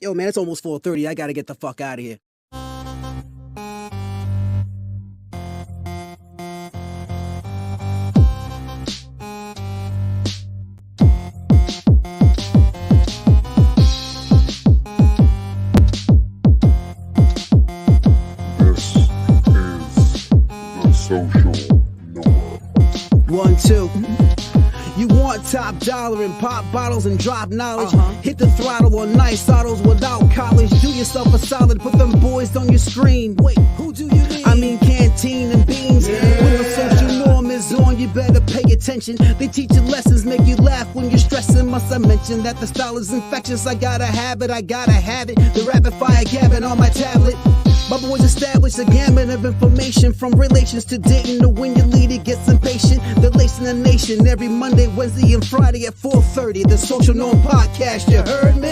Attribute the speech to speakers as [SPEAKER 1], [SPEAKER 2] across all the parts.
[SPEAKER 1] Yo, man, it's almost 4:30. I gotta get the fuck out of here.
[SPEAKER 2] This is the Social Noah.
[SPEAKER 1] 1, 2. You want top dollar and pop bottles and drop knowledge. Hit the throttle on nice autos without college. Do yourself a solid, put them boys on your screen. Wait, who do you mean? I mean Canteen and Beans. When the social norm is on, you better pay attention. They teach you lessons, make you laugh when you're stressing. Must I mention that the style is infectious? I gotta have it, I gotta have it. The rapid fire gabbing on my tablet. My boys established a gamut of information, from relations to dating to when your leader gets impatient. They're lacing the nation every Monday, Wednesday, and Friday at 4:30. The Social Norm Podcast, you heard me?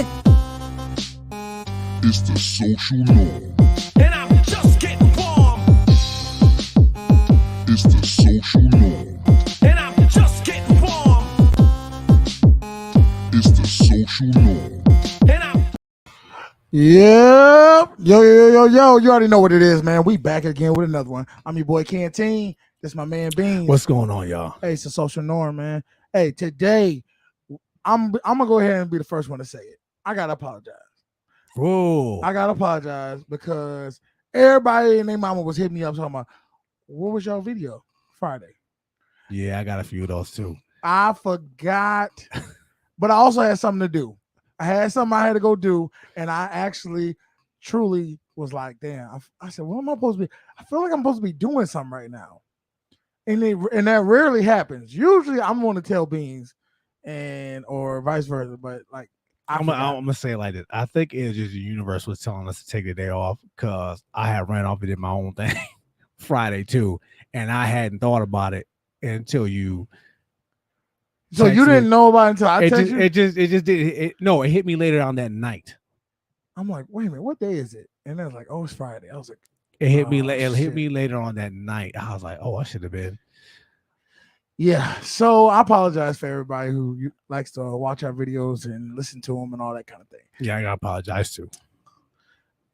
[SPEAKER 2] It's the Social Norm.
[SPEAKER 3] And I'm just getting warm.
[SPEAKER 2] It's the Social Norm.
[SPEAKER 3] And I'm just getting warm.
[SPEAKER 2] It's the Social Norm.
[SPEAKER 3] And I'm
[SPEAKER 4] Yep. Yo. You already know what it is, man. We back again with another one. I'm your boy Canteen. This is my man Beans.
[SPEAKER 5] What's going on, y'all?
[SPEAKER 4] Hey, it's a Social Norm, man. Hey, today I'm gonna go ahead and be the first one to say it. I gotta apologize.
[SPEAKER 5] Whoa.
[SPEAKER 4] I gotta apologize because everybody and their mama was hitting me up talking about, what was your video Friday?
[SPEAKER 5] Yeah, I got a few of those too.
[SPEAKER 4] I forgot, but I also had something to do. I had something I had to go do, and I actually truly was like, damn. I said, what am I supposed to be? I feel like I'm supposed to be doing something right now. And that rarely happens. Usually I'm going to tell Beans or vice versa, but like
[SPEAKER 5] I'm gonna say it like this. I think it's just the universe was telling us to take the day off because I had ran off and did my own thing Friday too, and I hadn't thought about it until you.
[SPEAKER 4] So you didn't know about it until I texted you?
[SPEAKER 5] It just did. No, it hit me later on that night.
[SPEAKER 4] I'm like, wait a minute, what day is it? And I was like, oh, it's Friday. I was like,
[SPEAKER 5] It hit me.
[SPEAKER 4] Oh,
[SPEAKER 5] It hit
[SPEAKER 4] shit.
[SPEAKER 5] me later on that night. I was like, oh, I should have been.
[SPEAKER 4] yeah. So I apologize for everybody who likes to watch our videos and listen to them and all that kind of thing.
[SPEAKER 5] Yeah, I gotta apologize too.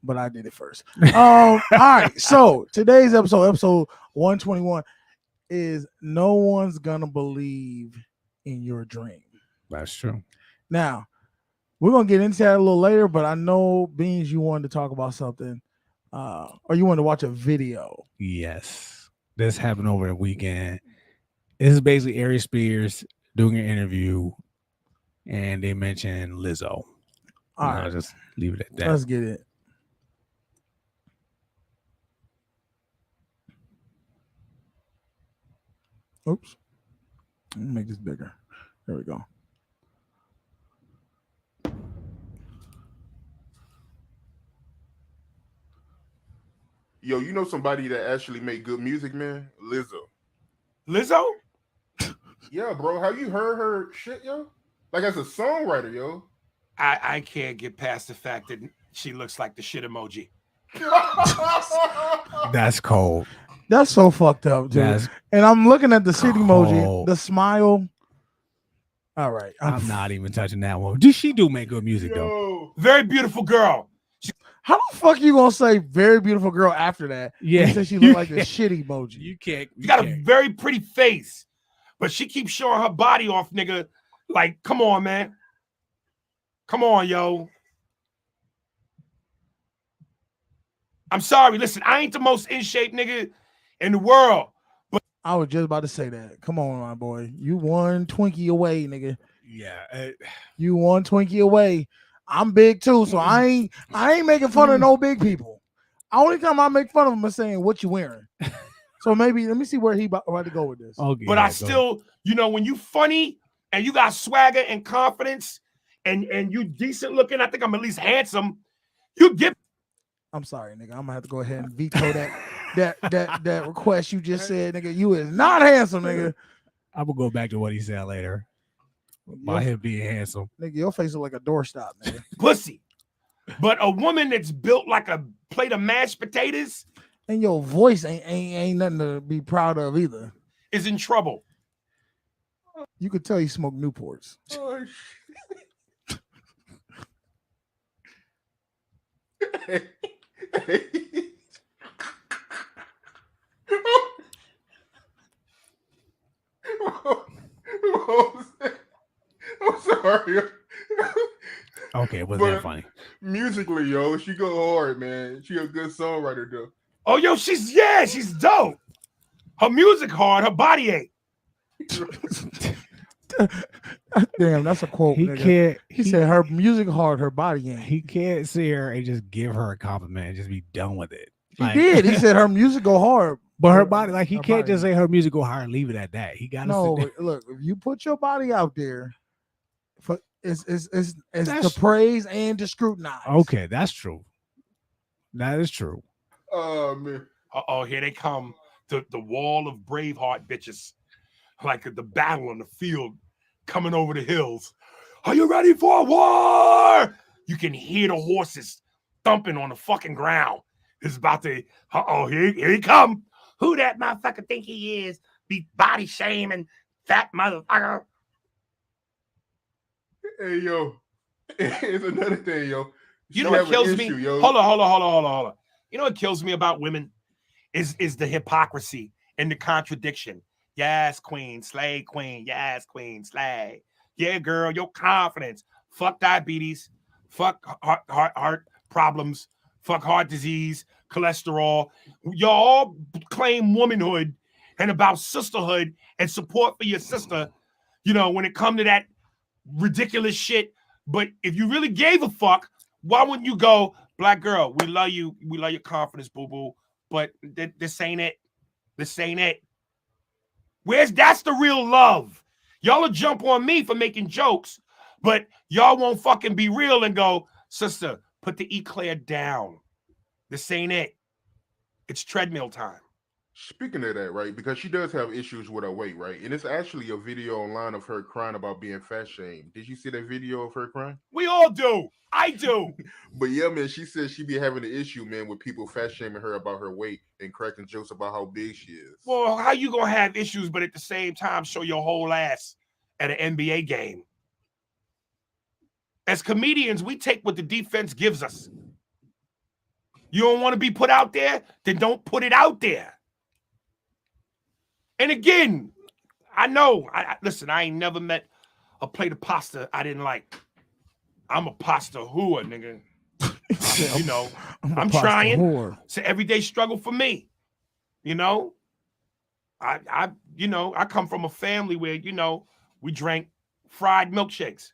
[SPEAKER 4] But I did it first. All right. So today's episode 121, is no one's gonna believe in your dream.
[SPEAKER 5] That's true.
[SPEAKER 4] Now, we're gonna get into that a little later, but I know Beans, you wanted to talk about something, or you wanted to watch a video.
[SPEAKER 5] Yes, this happened over the weekend. This is basically Ari Spears doing an interview, and they mentioned Lizzo.
[SPEAKER 4] All
[SPEAKER 5] I'll
[SPEAKER 4] right,
[SPEAKER 5] just leave it at that.
[SPEAKER 4] let's get it. Oops. Let me make this bigger. There we go.
[SPEAKER 6] Yo, you know somebody that actually make good music, man? Lizzo.
[SPEAKER 3] Lizzo?
[SPEAKER 6] Yeah, bro. Have you heard her shit, yo? Like as a songwriter, yo.
[SPEAKER 3] I can't get past the fact that she looks like the shit emoji.
[SPEAKER 5] That's cold.
[SPEAKER 4] That's so fucked up, dude.
[SPEAKER 5] That's
[SPEAKER 4] And I'm looking at the city emoji,
[SPEAKER 5] cold.
[SPEAKER 4] the smile. All right,
[SPEAKER 5] I'm not even touching that one. Did she do make good music though?
[SPEAKER 6] Yo.
[SPEAKER 3] Very beautiful girl.
[SPEAKER 4] How the fuck you gonna say very beautiful girl after that?
[SPEAKER 5] Yeah,
[SPEAKER 4] You say she
[SPEAKER 5] you
[SPEAKER 4] look like the
[SPEAKER 5] can't-
[SPEAKER 4] shit emoji.
[SPEAKER 5] You can't.
[SPEAKER 3] She got a very pretty face, but she keeps showing her body off, nigga. Like, come on, man. Come on, yo. I'm sorry. Listen, I ain't the most in shape nigga in the world.
[SPEAKER 4] I was just about to say that. Come on, my boy. You one Twinkie away, nigga.
[SPEAKER 5] Yeah.
[SPEAKER 4] You one Twinkie away. I'm big too, so I ain't making fun of no big people. Only time I make fun of them is saying what you wearing. So maybe let me see where he about to go with this.
[SPEAKER 5] Okay.
[SPEAKER 3] But I still, you know, when you funny and you got swagger and confidence and you decent looking, I think I'm at least handsome. You get
[SPEAKER 4] I'm sorry, nigga. I'm gonna have to go ahead and veto that request you just said, nigga. You is not handsome, nigga.
[SPEAKER 5] I'm gonna go back to what he said later. By him being handsome.
[SPEAKER 4] Nigga, your face look like a doorstop, nigga.
[SPEAKER 3] pussy. But a woman that's built like a plate of mashed potatoes
[SPEAKER 4] And your voice ain't nothing to be proud of either.
[SPEAKER 3] is in trouble.
[SPEAKER 4] You could tell you smoke Newports.
[SPEAKER 6] I'm sorry.
[SPEAKER 5] Okay, it wasn't that
[SPEAKER 6] But
[SPEAKER 5] funny.
[SPEAKER 6] musically, yo, she go hard, man. She a good songwriter, though.
[SPEAKER 3] Oh, yo, she's dope. Her music hard, her body ain't.
[SPEAKER 4] Damn, that's a quote.
[SPEAKER 5] He
[SPEAKER 4] nigga.
[SPEAKER 5] can't.
[SPEAKER 4] He said her music hard, her body ain't.
[SPEAKER 5] He can't see her and just give her a compliment and just be done with it.
[SPEAKER 4] He
[SPEAKER 5] Like,
[SPEAKER 4] did. He said her music go hard.
[SPEAKER 5] but her body, like he
[SPEAKER 4] her
[SPEAKER 5] can't
[SPEAKER 4] body
[SPEAKER 5] just say her music go hard and leave it at that. He got to
[SPEAKER 4] No, look, if you put your body out there, for it's to
[SPEAKER 5] That's-
[SPEAKER 4] praise and to scrutinize.
[SPEAKER 5] Okay, that's true. That is true.
[SPEAKER 6] Oh man.
[SPEAKER 3] Uh-oh, here they come. The wall of Braveheart bitches. Like the battle on the field coming over the hills. Are you ready for a war? You can hear the horses thumping on the fucking ground. It's about to, here he come. Who that motherfucker think he is? Be body shaming fat motherfucker.
[SPEAKER 6] Hey yo, it's another thing, yo.
[SPEAKER 3] You
[SPEAKER 6] She
[SPEAKER 3] know what
[SPEAKER 6] have an
[SPEAKER 3] kills me?
[SPEAKER 6] issue, yo.
[SPEAKER 3] Hold on. You know what kills me about women is the hypocrisy and the contradiction. Yes, queen, slay queen. Yes, queen, slay. Yeah, girl, your confidence. Fuck diabetes. Fuck heart problems. Fuck heart disease, cholesterol. Y'all claim womanhood and about sisterhood and support for your sister, you know, when it come to that ridiculous shit. But if you really gave a fuck, why wouldn't you go, black girl, we love you. We love your confidence, boo-boo. But this ain't it. This ain't it. That's the real love. Y'all will jump on me for making jokes, but y'all won't fucking be real and go, sister, put the eclair down. This ain't it. It's treadmill time.
[SPEAKER 6] Speaking of that, right? Because she does have issues with her weight, right? And it's actually a video online of her crying about being fat shamed. Did you see that video of her crying?
[SPEAKER 3] We all do. I do.
[SPEAKER 6] But yeah, man, she says she be having an issue, man, with people fat shaming her about her weight and cracking jokes about how big she is.
[SPEAKER 3] Well, how you gonna have issues, but at the same time show your whole ass at an NBA game? As comedians, we take what the defense gives us. You don't want to be put out there? Then don't put it out there. And again, I know. Listen, I ain't never met a plate of pasta I didn't like. I'm a pasta whore, nigga. You know, I'm trying.
[SPEAKER 4] Whore.
[SPEAKER 3] It's an everyday struggle for me. You know, I come from a family where, you know, we drank fried milkshakes.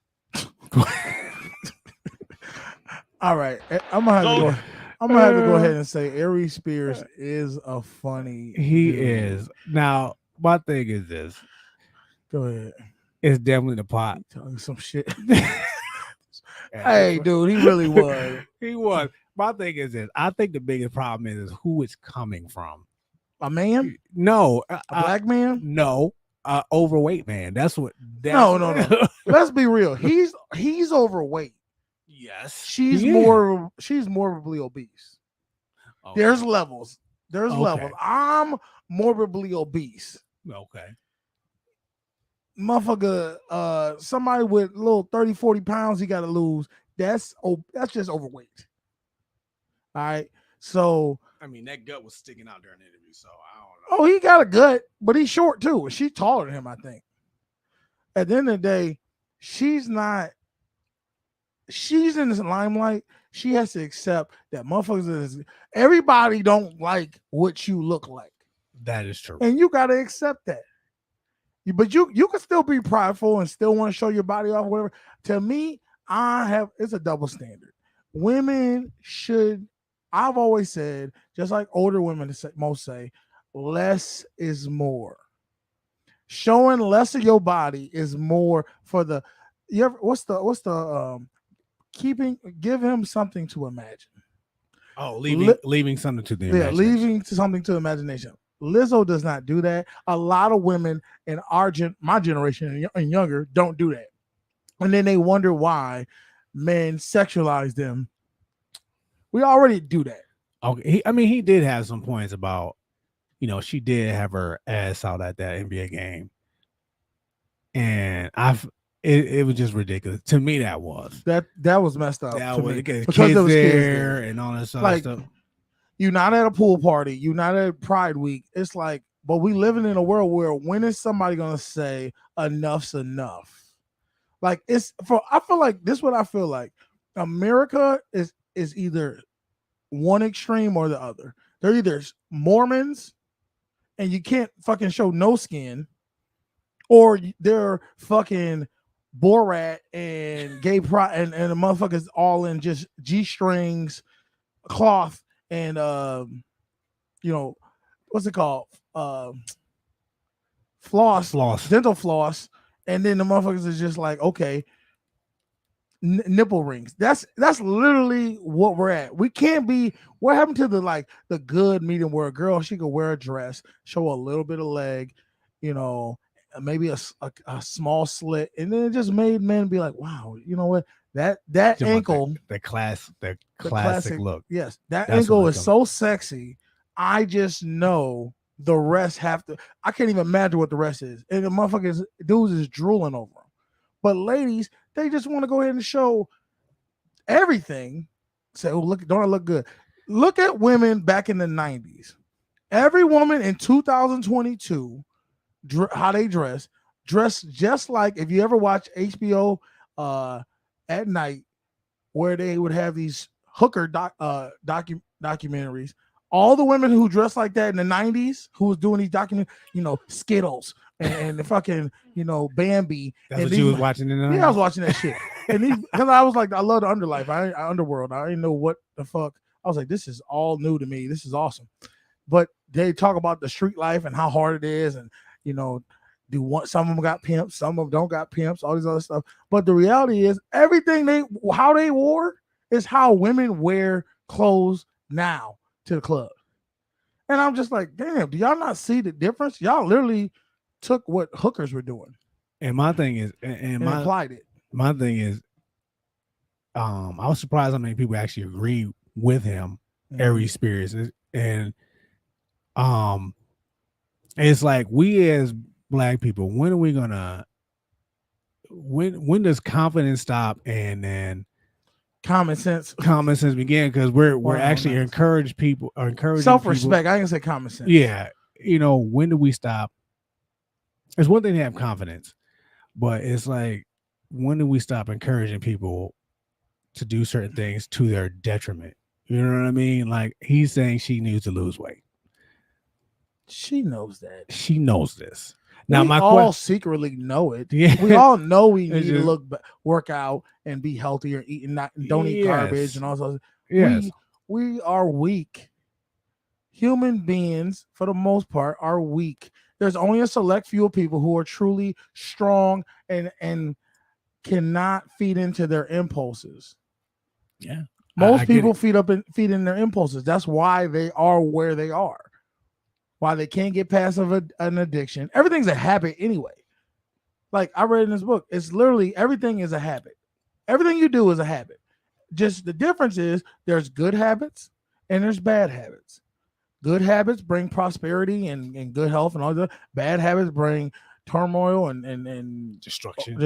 [SPEAKER 4] All right, I'm gonna have to go ahead and say Aries Spears is a funny.
[SPEAKER 5] He
[SPEAKER 4] dude.
[SPEAKER 5] is. Now, my thing is this.
[SPEAKER 4] Go ahead.
[SPEAKER 5] It's definitely the pot.
[SPEAKER 4] Talking some shit. Hey, dude, he really was.
[SPEAKER 5] He was. My thing is this. I think the biggest problem is who it's coming from.
[SPEAKER 4] A man?
[SPEAKER 5] No.
[SPEAKER 4] A black man?
[SPEAKER 5] No. Overweight man. That's what.
[SPEAKER 4] No. Let's be real. He's overweight.
[SPEAKER 5] Yes.
[SPEAKER 4] She's
[SPEAKER 5] Yeah.
[SPEAKER 4] morbidly obese.
[SPEAKER 5] Okay.
[SPEAKER 4] There's levels. There's
[SPEAKER 5] Okay.
[SPEAKER 4] levels. I'm morbidly obese.
[SPEAKER 5] Okay.
[SPEAKER 4] Motherfucker, somebody with a little 30, 40 pounds he gotta lose. That's just overweight. All right. So
[SPEAKER 5] I mean, that gut was sticking out during the interview, so I don't know.
[SPEAKER 4] oh, he got a gut, but he's short too. She's taller than him, I think. At the end of the day, she's in this limelight. She has to accept that everybody don't like what you look like.
[SPEAKER 5] That is true.
[SPEAKER 4] And you gotta accept that. But you can still be prideful and still want to show your body off, whatever. To me, it's a double standard. Women should, I've always said, just like older women most say, less is more. Showing less of your body is more for the. Give him something to imagine.
[SPEAKER 5] Oh, leaving something to the
[SPEAKER 4] Yeah,
[SPEAKER 5] imagination.
[SPEAKER 4] leaving something to imagination. Lizzo does not do that. A lot of women in my generation and younger don't do that. And then they wonder why men sexualize them. We already do that.
[SPEAKER 5] Okay. He did have some points about, she did have her ass out at that NBA game. And it was just ridiculous to me. That was
[SPEAKER 4] That was messed up
[SPEAKER 5] that
[SPEAKER 4] to
[SPEAKER 5] was
[SPEAKER 4] me
[SPEAKER 5] because
[SPEAKER 4] because there
[SPEAKER 5] kids
[SPEAKER 4] was kids
[SPEAKER 5] there
[SPEAKER 4] there.
[SPEAKER 5] and all that sort
[SPEAKER 4] Like,
[SPEAKER 5] of stuff.
[SPEAKER 4] you're not at a pool party, you're not at Pride Week. It's like, but we living in a world where when is somebody gonna say enough's enough? Like, it's for I feel like this is what I feel like. America is either one extreme or the other. They're either Mormons and you can't fucking show no skin, or they're fucking Borat and gay pride and the motherfuckers all in just G-strings, cloth, and you know, what's it called? Floss, dental floss, and then the motherfuckers is just like, okay, nipple rings. That's literally what we're at. We can't be. What happened to the good medium where a girl, she could wear a dress, show a little bit of leg, you know, maybe a small slit, and then it just made men be like, wow, you know what, that ankle,
[SPEAKER 5] the classic look.
[SPEAKER 4] yes, that
[SPEAKER 5] That's
[SPEAKER 4] ankle
[SPEAKER 5] what
[SPEAKER 4] is
[SPEAKER 5] I'm
[SPEAKER 4] so sexy. I just know the rest have to. I can't even imagine what the rest is, and the motherfuckers dudes is drooling over them. But ladies, they just want to go ahead and show everything. Say, oh, look, don't I look good? Look at women back in the 90s. Every woman in 2022, how they dress just like, if you ever watch HBO at night, where they would have these hooker documentaries. All the women who dressed like that in the 90s, who was doing these documentaries, you know, Skittles and the fucking, you know, Bambi.
[SPEAKER 5] That's
[SPEAKER 4] and
[SPEAKER 5] what you was watching in the
[SPEAKER 4] Yeah, I was watching that shit. And because I was like, I love the underlife, underworld. I didn't know what the fuck. I was like, this is all new to me. This is awesome. But they talk about the street life and how hard it is, and you know, some of them got pimps, some of them don't got pimps, all these other stuff. But the reality is, everything how they wore is how women wear clothes now to the club. And I'm just like, damn, do y'all not see the difference? Y'all literally took what hookers were doing.
[SPEAKER 5] And my thing is,
[SPEAKER 4] and applied it.
[SPEAKER 5] My thing is, I was surprised how many people actually agree with him every experience. And it's like, we as Black people, when are we gonna when does confidence stop and then
[SPEAKER 4] common sense
[SPEAKER 5] begin? Because we're actually encouraging
[SPEAKER 4] self-respect. I can say common sense.
[SPEAKER 5] Yeah, you know, when do we stop? It's one thing to have confidence, but it's like, when do we stop encouraging people to do certain things to their detriment? You know what I mean? Like, he's saying she needs to lose weight.
[SPEAKER 4] She knows that.
[SPEAKER 5] She knows this. Now,
[SPEAKER 4] we all secretly know it.
[SPEAKER 5] Yeah.
[SPEAKER 4] We all know we need to work out and be healthier, don't eat garbage and all those.
[SPEAKER 5] Yes.
[SPEAKER 4] We are weak. Human beings, for the most part, are weak. There's only a select few people who are truly strong and cannot feed into their impulses.
[SPEAKER 5] Yeah.
[SPEAKER 4] Most people feed in their impulses. That's why they are where they are. Why they can't get past an addiction. Everything's a habit anyway. Like I read in this book, it's literally everything is a habit. Everything you do is a habit. Just the difference is there's good habits and there's bad habits. Good habits bring prosperity and good health and all that. Bad habits bring turmoil and destruction.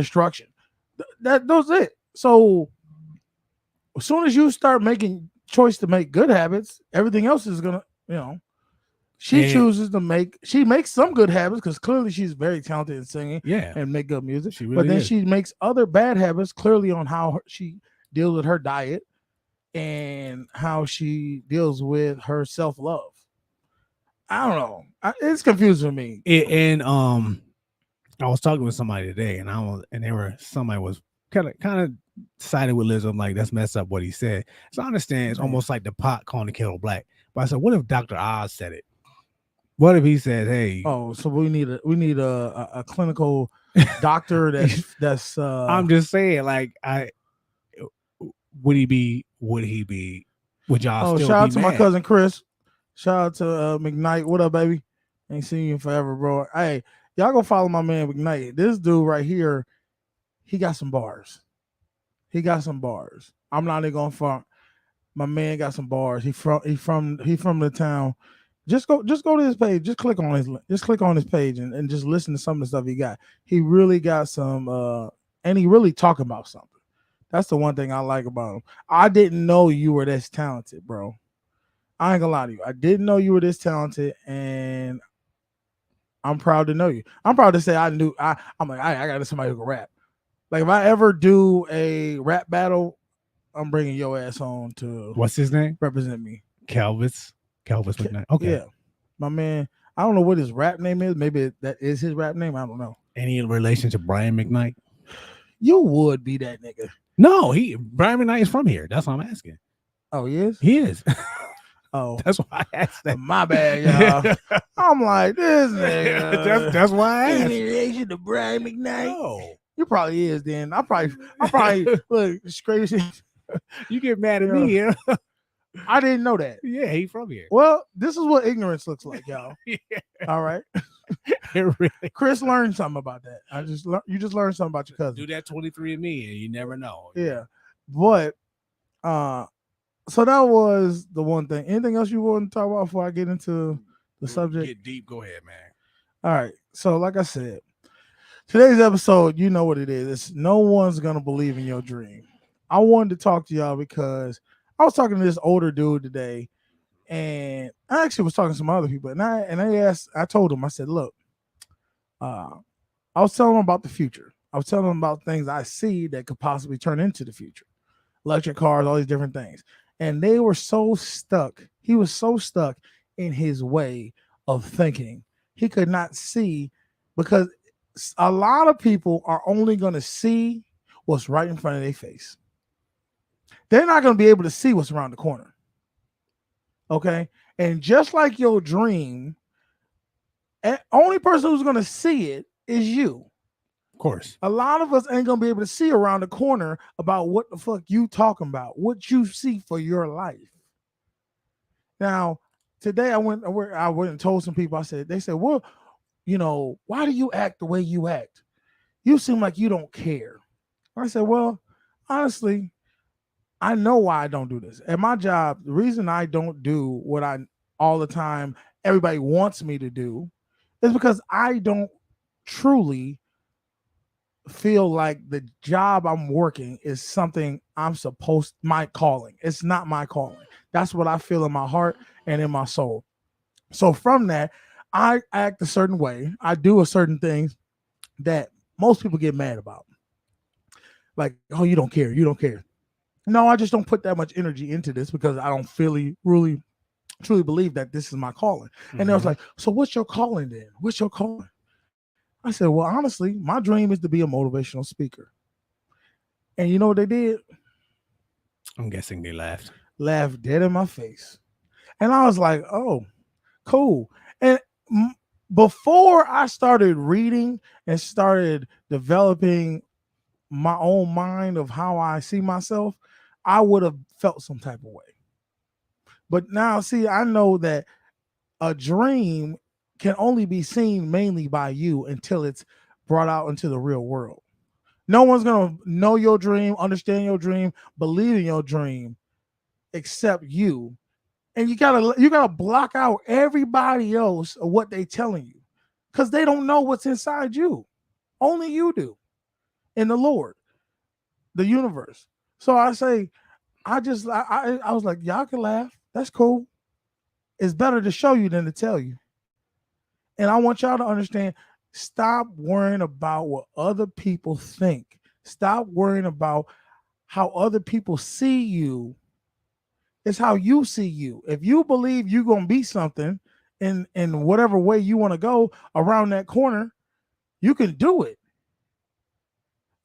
[SPEAKER 4] Those it. So as soon as you start making choice to make good habits, everything else is gonna, you know. She makes some good habits because clearly she's very talented in singing and make good music. She makes other bad habits clearly on how she deals with her diet and how she deals with her self-love. I don't know. It's confusing me.
[SPEAKER 5] I was talking with somebody today, somebody was kind of sided with Lizzo. I'm like, that's messed up what he said. So I understand it's almost like the pot calling the kettle black. But I said, what if Dr. Oz said it? What if he said, "Hey"?
[SPEAKER 4] Oh, so we need a clinical doctor that's.
[SPEAKER 5] I'm just saying, like, would he be? Would y'all still?
[SPEAKER 4] Shout out to my cousin Chris. Shout out to McKnight. What up, baby? Ain't seen you in forever, bro. Hey, y'all go follow my man McKnight. This dude right here, he got some bars. I'm not even gonna front. My man got some bars. He from the town. Just go to his page. Just click on his page and just listen to some of the stuff he got. He really got some and he really talking about something. That's the one thing I like about him. I didn't know you were this talented, bro. I ain't gonna lie to you. I didn't know you were this talented, and I'm proud to know you. I'm proud to say I'm like, I got somebody who can rap. Like, if I ever do a rap battle, I'm bringing your ass on to
[SPEAKER 5] What's his name?
[SPEAKER 4] represent me.
[SPEAKER 5] Calvis McKnight. Okay.
[SPEAKER 4] Yeah. My man, I don't know what his rap name is. Maybe that is his rap name. I don't know.
[SPEAKER 5] Any relation to Brian McKnight?
[SPEAKER 4] You would be that nigga.
[SPEAKER 5] No, Brian McKnight is from here. That's what I'm asking.
[SPEAKER 4] Oh, he is?
[SPEAKER 5] He is.
[SPEAKER 4] Oh,
[SPEAKER 5] That's why I asked that.
[SPEAKER 4] my bad, y'all. I'm like, this nigga.
[SPEAKER 5] That's why I asked.
[SPEAKER 4] Any relation to Brian McKnight?
[SPEAKER 5] No.
[SPEAKER 4] You probably is then. I probably look straight.
[SPEAKER 5] You get mad at me, yeah?
[SPEAKER 4] I didn't know that.
[SPEAKER 5] Yeah, he from here.
[SPEAKER 4] Well, this is what ignorance looks like, y'all.
[SPEAKER 5] Yeah,
[SPEAKER 4] All right.
[SPEAKER 5] it really.
[SPEAKER 4] Chris learned something about that. You just learned something about your cousin.
[SPEAKER 5] Do that 23andMe and you never know.
[SPEAKER 4] Yeah. But so that was the one thing. Anything else you want to talk about before I get into the subject?
[SPEAKER 5] Get deep. Go ahead, man.
[SPEAKER 4] All right. So like I said, today's episode, you know what it is. It's no one's gonna believe in your dream. I wanted to talk to y'all because I was talking to this older dude today, and I actually was talking to some other people, and I told him, I said, look, I was telling him about the future. I was telling him about things I see that could possibly turn into the future. Electric cars, all these different things. And they were so stuck. He was so stuck in his way of thinking. He could not see, because a lot of people are only going to see what's right in front of their face. They're not going to be able to see what's around the corner. Okay? And just like your dream, only person who's going to see it is you.
[SPEAKER 5] Of course.
[SPEAKER 4] A lot of us ain't going to be able to see around the corner about what the fuck you talking about, what you see for your life. Now, today I went and told some people, they said, well, you know, why do you act the way you act? You seem like you don't care. I said, well, honestly, I know why I don't do this. At my job, the reason I don't do what I all the time everybody wants me to do is because I don't truly feel like the job I'm working is something my calling. It's not my calling. That's what I feel in my heart and in my soul. So from that, I act a certain way. I do a certain things that most people get mad about. Like, oh, you don't care. You don't care. No, I just don't put that much energy into this because I don't really, truly believe that this is my calling. And they was like, so what's your calling then? What's your calling? I said, well, honestly, my dream is to be a motivational speaker. And you know what they did?
[SPEAKER 5] I'm guessing they laughed.
[SPEAKER 4] Laughed dead in my face. And I was like, oh, cool. And before I started reading and started developing my own mind of how I see myself, I would have felt some type of way. But now, see, I know that a dream can only be seen mainly by you until it's brought out into the real world. No one's going to know your dream, understand your dream, believe in your dream, except you. And you gotta block out everybody else of what they telling you, because they don't know what's inside you. Only you do. And the Lord, the universe. So I say, I was like, y'all can laugh. That's cool. It's better to show you than to tell you. And I want y'all to understand, stop worrying about what other people think. Stop worrying about how other people see you. It's how you see you. If you believe you're going to be something in whatever way you want to go around that corner, you can do it.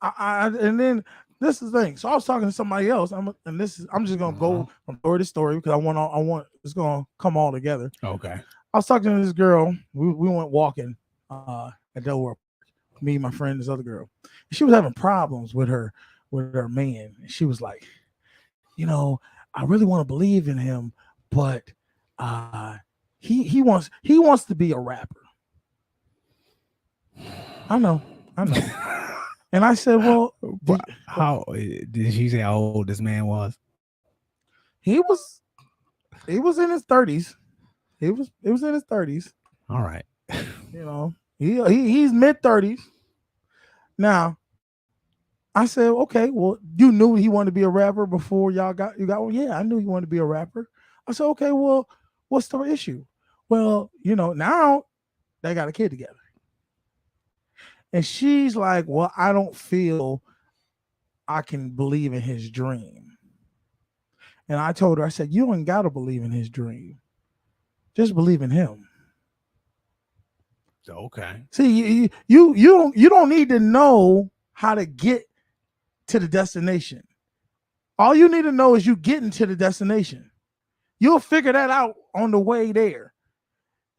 [SPEAKER 4] And then this is the thing. So I was talking to somebody else. I'm just going to go from story to story because I want it's going to come all together.
[SPEAKER 5] Okay.
[SPEAKER 4] I was talking to this girl. We went walking at Delaware Park. Me, my friend, this other girl. She was having problems with her man. And she was like, you know, I really want to believe in him, but he wants to be a rapper. I know. And I said, well,
[SPEAKER 5] how did she say how old this man was?
[SPEAKER 4] He was in his 30s. It was in his 30s.
[SPEAKER 5] All right.
[SPEAKER 4] You know, he's mid 30s. Now, I said, okay, well, you knew he wanted to be a rapper before you got one. Yeah, I knew he wanted to be a rapper. I said, okay, well, what's the issue? Well, now they got a kid together. And she's like, well, I don't feel I can believe in his dream. And I told her, I said, you don't got to believe in his dream. Just believe in him.
[SPEAKER 5] Okay.
[SPEAKER 4] See, you don't need to know how to get to the destination. All you need to know is you getting to the destination. You'll figure that out on the way there.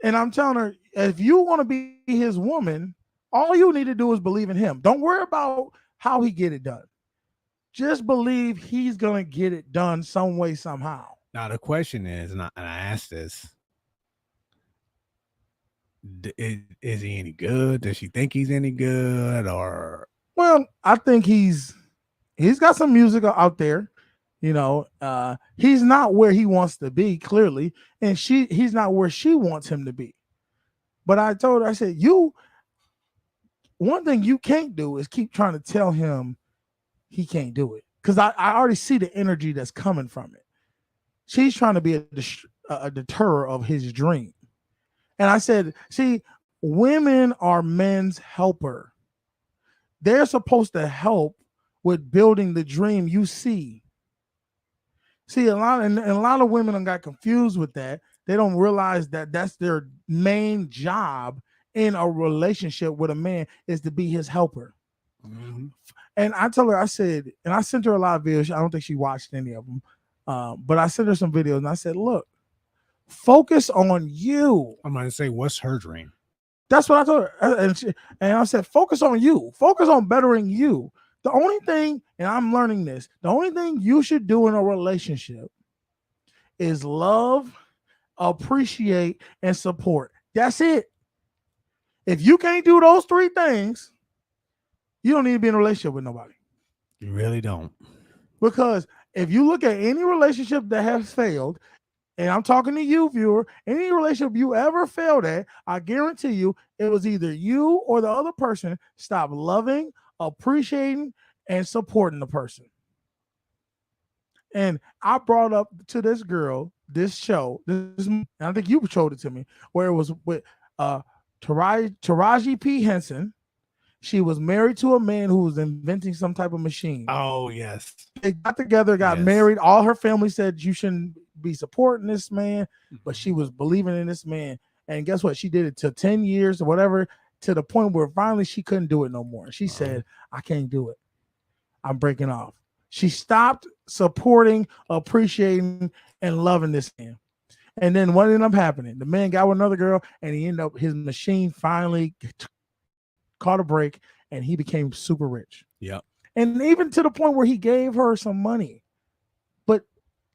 [SPEAKER 4] And I'm telling her, if you want to be his woman, all you need to do is believe in him. Don't worry about how he get it done. Just believe he's gonna get it done some way, somehow.
[SPEAKER 5] Now the question is, and I asked this: is he any good? Does she think he's any good? Or
[SPEAKER 4] well, I think he's got some music out there. He's not where he wants to be, clearly, and he's not where she wants him to be. But I told her, I said, one thing you can't do is keep trying to tell him he can't do it, because I already see the energy that's coming from it. She's trying to be a deterror of his dream. And I said, see, women are men's helper. They're supposed to help with building the dream you see. See, a lot of women got confused with that. They don't realize that that's their main job in a relationship with a man, is to be his helper.
[SPEAKER 5] mm-hmm.
[SPEAKER 4] And I told her, I said, and I sent her a lot of videos. I don't think she watched any of them. But I sent her some videos and I said, look, focus on you.
[SPEAKER 5] I'm going to say, what's her dream?
[SPEAKER 4] That's what I told her. And I said, focus on you. Focus on bettering you. The only thing, and I'm learning this, the only thing you should do in a relationship is love, appreciate, and support. That's it. If you can't do those three things, you don't need to be in a relationship with nobody.
[SPEAKER 5] You really don't.
[SPEAKER 4] Because if you look at any relationship that has failed, and I'm talking to you, viewer, any relationship you ever failed at, I guarantee you it was either you or the other person stopped loving, appreciating, and supporting the person. And I brought up to this girl this show, and I think you showed it to me, where it was with Taraji P. Henson. She was married to a man who was inventing some type of machine.
[SPEAKER 5] Oh, yes.
[SPEAKER 4] They got together, got married. All her family said you shouldn't be supporting this man, but she was believing in this man. And guess what? She did it to 10 years or whatever, to the point where finally she couldn't do it no more. She said, I can't do it. I'm breaking off. She stopped supporting, appreciating, and loving this man. And then what ended up happening? The man got with another girl, and he ended up, his machine finally caught a break, and he became super rich.
[SPEAKER 5] Yep.
[SPEAKER 4] And even to the point where he gave her some money. But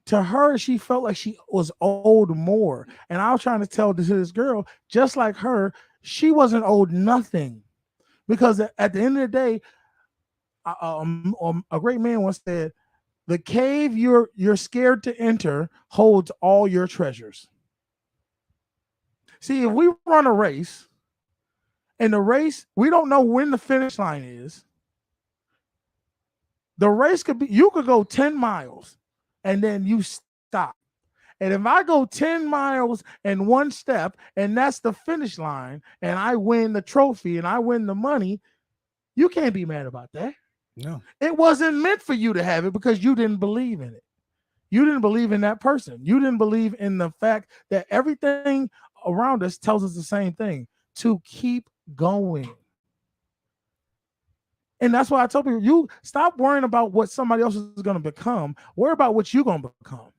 [SPEAKER 4] to her, she felt like she was owed more. And I was trying to tell this girl, just like her, she wasn't owed nothing. Because at the end of the day, a great man once said, the cave you're scared to enter holds all your treasures. See, if we run a race, and the race, we don't know when the finish line is. The race could be, you could go 10 miles and then you stop. And if I go 10 miles and one step, and that's the finish line, and I win the trophy and I win the money, you can't be mad about that.
[SPEAKER 5] No.
[SPEAKER 4] It wasn't meant for you to have it because you didn't believe in it. You didn't believe in that person. You didn't believe in the fact that everything around us tells us the same thing, to keep going. And that's why I tell people, you stop worrying about what somebody else is going to become. Worry about what you're going to become.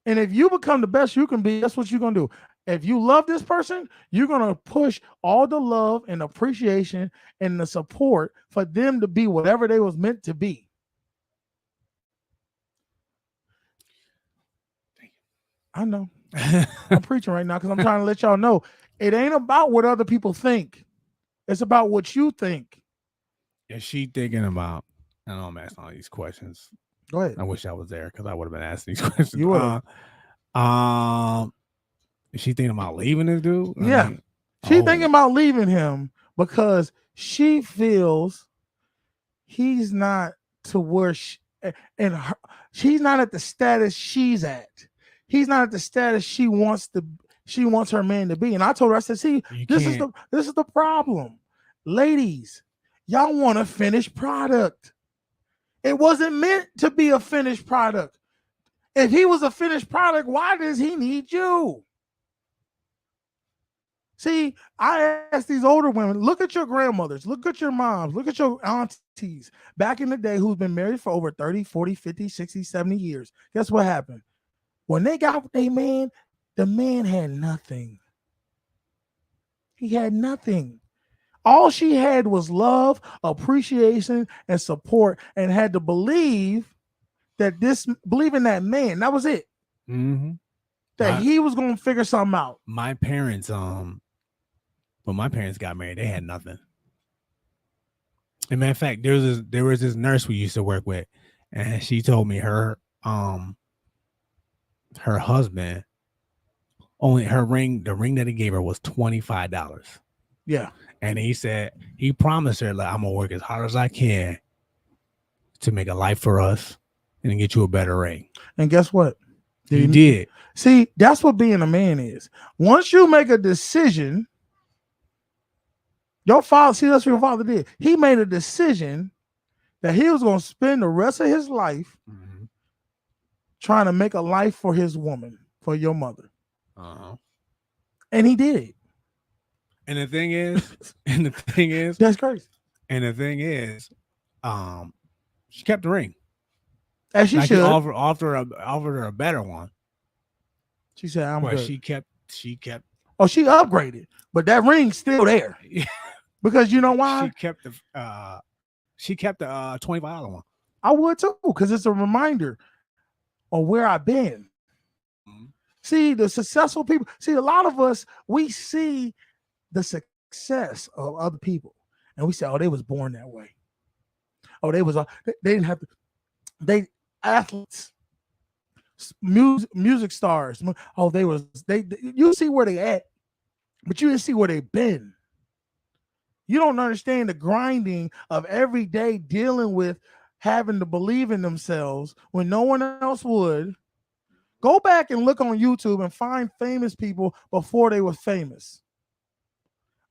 [SPEAKER 4] And if you become the best you can be, that's what you're going to do. If you love this person, you're going to push all the love and appreciation and the support for them to be whatever they was meant to be. I know. I'm preaching right now because I'm trying to let y'all know it ain't about what other people think. It's about what you think.
[SPEAKER 5] Is she thinking about, I know I'm asking all these questions.
[SPEAKER 4] Go ahead.
[SPEAKER 5] I wish I was there because I would have been asking these questions.
[SPEAKER 4] You would have.
[SPEAKER 5] Is she thinking about leaving this dude?
[SPEAKER 4] Yeah. She's thinking about leaving him because she feels he's not to where and she's not at the status she's at. He's not at the status she wants her man to be. And I told her, I said, see, this is the problem. Ladies, y'all want a finished product. It wasn't meant to be a finished product. If he was a finished product, why does he need you? See, I ask these older women, look at your grandmothers, look at your moms, look at your aunties back in the day who's been married for over 30, 40, 50, 60, 70 years. Guess what happened? When they got with their man, the man had nothing. He had nothing. All she had was love, appreciation, and support, and had to believe in that man. That was it.
[SPEAKER 5] Mm-hmm.
[SPEAKER 4] That he was going to figure something out.
[SPEAKER 5] My parents, when my parents got married, they had nothing. And matter of fact, there was this nurse we used to work with, and she told me her husband only the ring that he gave her was $25.
[SPEAKER 4] Yeah. And
[SPEAKER 5] he said he promised her, like, I'm gonna work as hard as I can to make a life for us and get you a better ring.
[SPEAKER 4] And guess what?
[SPEAKER 5] He did.
[SPEAKER 4] See, that's what being a man is. Once you make a decision, that's what your father did. He made a decision that he was going to spend the rest of his life trying to make a life for his woman, for your mother. And he did it.
[SPEAKER 5] And the thing is,
[SPEAKER 4] that's crazy.
[SPEAKER 5] And the thing is, she kept the ring.
[SPEAKER 4] As she should.
[SPEAKER 5] Offered her a better one.
[SPEAKER 4] She said, "I'm good."
[SPEAKER 5] She kept.
[SPEAKER 4] Oh, she upgraded, but that ring's still there. Because you know why?
[SPEAKER 5] She kept the $25 one.
[SPEAKER 4] I would too, because it's a reminder of where I've been. See, the successful people. See, a lot of us, we see the success of other people, and we say, "Oh, they was born that way. Oh, they didn't have to." They athletes, music stars. Oh, you see where they at, but you didn't see where they've been. You don't understand the grinding of every day dealing with having to believe in themselves when no one else would. Go back and look on YouTube and find famous people before they were famous.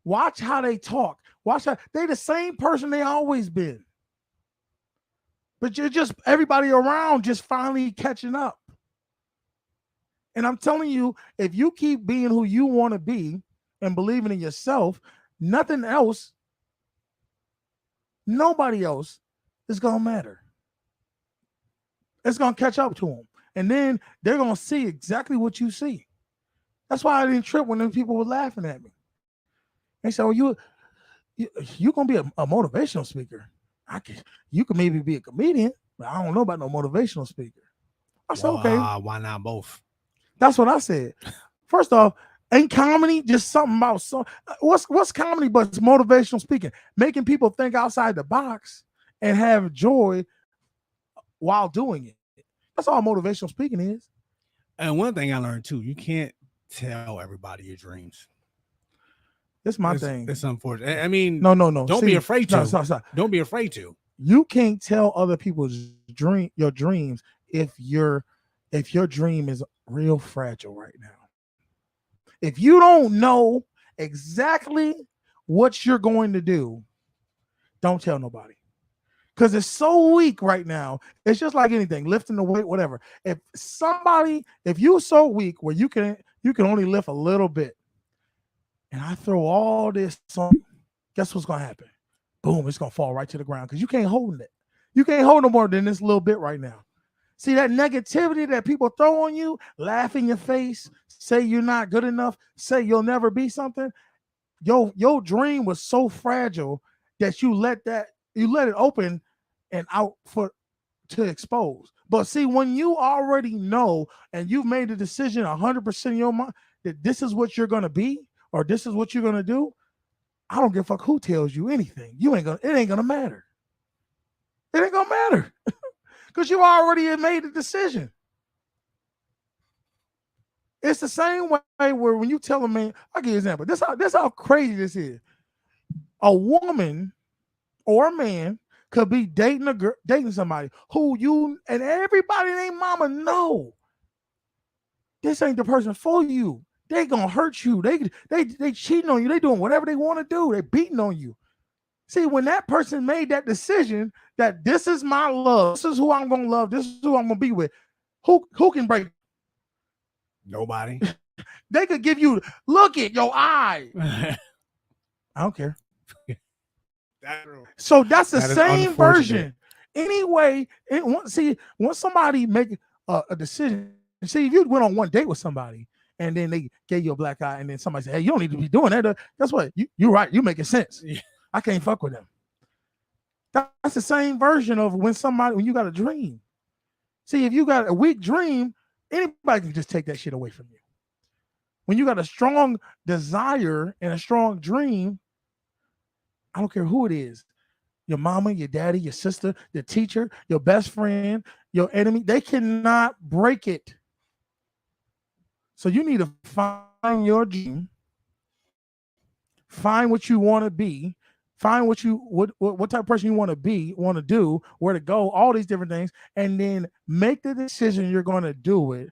[SPEAKER 4] Watch how they talk. Watch how they the same person they always been. But you're just everybody around just finally catching up. And I'm telling you, if you keep being who you want to be and believing in yourself, nothing else, nobody else is going to matter. It's going to catch up to them. And then they're going to see exactly what you see. That's why I didn't trip when them people were laughing at me. They said, "Oh, you're going to be a motivational speaker. You could maybe be a comedian, but I don't know about no motivational speaker." I said, "Okay.
[SPEAKER 5] Why not both?"
[SPEAKER 4] That's what I said. First off, ain't comedy just something about what's comedy but it's motivational speaking, making people think outside the box and have joy while doing it. That's all motivational speaking is.
[SPEAKER 5] And one thing I learned too, you can't tell everybody your dreams.
[SPEAKER 4] It's my thing.
[SPEAKER 5] It's unfortunate. I mean,
[SPEAKER 4] no.
[SPEAKER 5] Don't be afraid to.
[SPEAKER 4] No.
[SPEAKER 5] Don't be afraid to.
[SPEAKER 4] You can't tell other people's your dreams if your dream is real fragile right now. If you don't know exactly what you're going to do, don't tell nobody. Because it's so weak right now. It's just like anything, lifting the weight, whatever. If you're so weak where you can only lift a little bit, and I throw all this on you, guess what's going to happen? Boom, it's going to fall right to the ground because you can't hold it. You can't hold no more than this little bit right now. See that negativity that people throw on you, laugh in your face, say you're not good enough, say you'll never be something. Your dream was so fragile that you let it open and out to expose. But see, when you already know and you've made a decision 100% in your mind that this is what you're going to be, or this is what you're gonna do, I don't give a fuck who tells you anything. It ain't gonna matter. It ain't gonna matter. Because you already made a decision. It's the same way where when you tell a man, I'll give you an example. This how crazy this is. A woman or a man could be dating a girl, dating somebody who you and everybody named mama know this ain't the person for you. They gonna hurt you. They cheating on you. They doing whatever they want to do. They beating on you. See, when that person made that decision that this is my love, this is who I'm gonna love, this is who I'm gonna be with, who can break?
[SPEAKER 5] Nobody.
[SPEAKER 4] They could give you look at your eye. I don't care. So that's the
[SPEAKER 5] That is
[SPEAKER 4] same
[SPEAKER 5] unfortunate.
[SPEAKER 4] version. Anyway, once somebody make a decision, see if you went on one date with somebody and then they gave you a black eye, and then somebody said, "Hey, you don't need to be doing that." Guess what? You're right. You making sense.
[SPEAKER 5] Yeah.
[SPEAKER 4] I can't fuck with them. That's the same version of when you got a dream. See, if you got a weak dream, anybody can just take that shit away from you. When you got a strong desire and a strong dream, I don't care who it is, your mama, your daddy, your sister, your teacher, your best friend, your enemy, they cannot break it. So you need to find your dream, find what you want to be, find what type of person you want to be, want to do, where to go, all these different things, and then make the decision you're going to do it,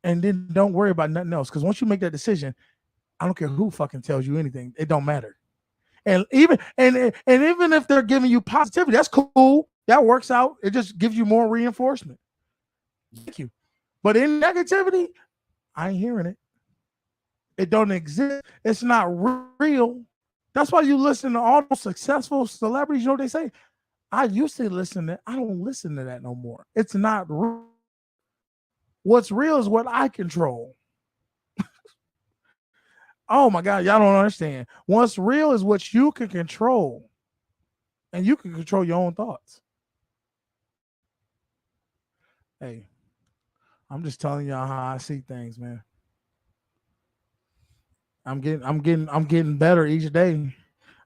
[SPEAKER 4] and then don't worry about nothing else. Because once you make that decision, I don't care who fucking tells you anything, it don't matter. And even if they're giving you positivity, that's cool. That works out. It just gives you more reinforcement. Thank you. But in negativity, I ain't hearing it. It don't exist. It's not real. That's why you listen to all those successful celebrities. You know what they say? I used to listen to. I don't listen to that no more. It's not real. What's real is what I control. Oh my God, y'all don't understand. What's real is what you can control. And you can control your own thoughts. Hey, I'm just telling y'all how I see things, man. I'm getting better each day.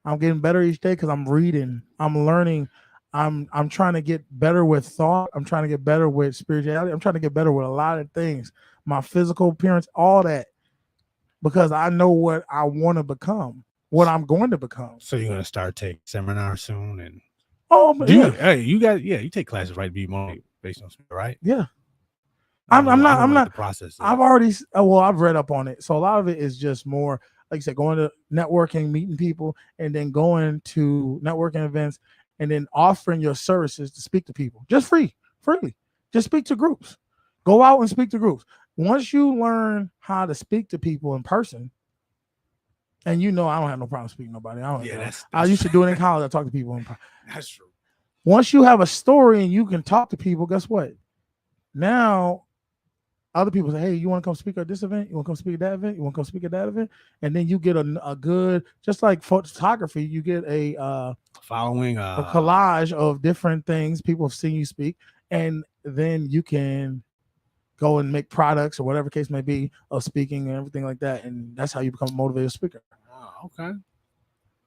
[SPEAKER 4] I'm getting better each day because I'm reading. I'm learning. I'm trying to get better with thought. I'm trying to get better with spirituality. I'm trying to get better with a lot of things. My physical appearance, all that. Because I know what I want to become, what I'm going to become.
[SPEAKER 5] So you're gonna start taking seminars soon, and you take classes, right? To be more based on right?
[SPEAKER 4] Yeah. I'm not
[SPEAKER 5] the process.
[SPEAKER 4] I've read up on it. So a lot of it is just more, like you said, going to networking, meeting people, and then going to networking events, and then offering your services to speak to people, just freely. Just speak to groups. Go out and speak to groups. Once you learn how to speak to people in person, and I don't have no problem speaking to nobody. I used to do it in college. I talk to people in person.
[SPEAKER 5] That's true.
[SPEAKER 4] Once you have a story and you can talk to people, guess what? Now, other people say, "Hey, you want to come speak at this event? You want to come speak at that event? You want to come speak at that event?" And then you get a good, just like photography, you get a
[SPEAKER 5] following,
[SPEAKER 4] a collage of different things people have seen you speak, and then you can go and make products or whatever case may be of speaking and everything like that. And that's how you become a motivated speaker.
[SPEAKER 5] Oh, okay.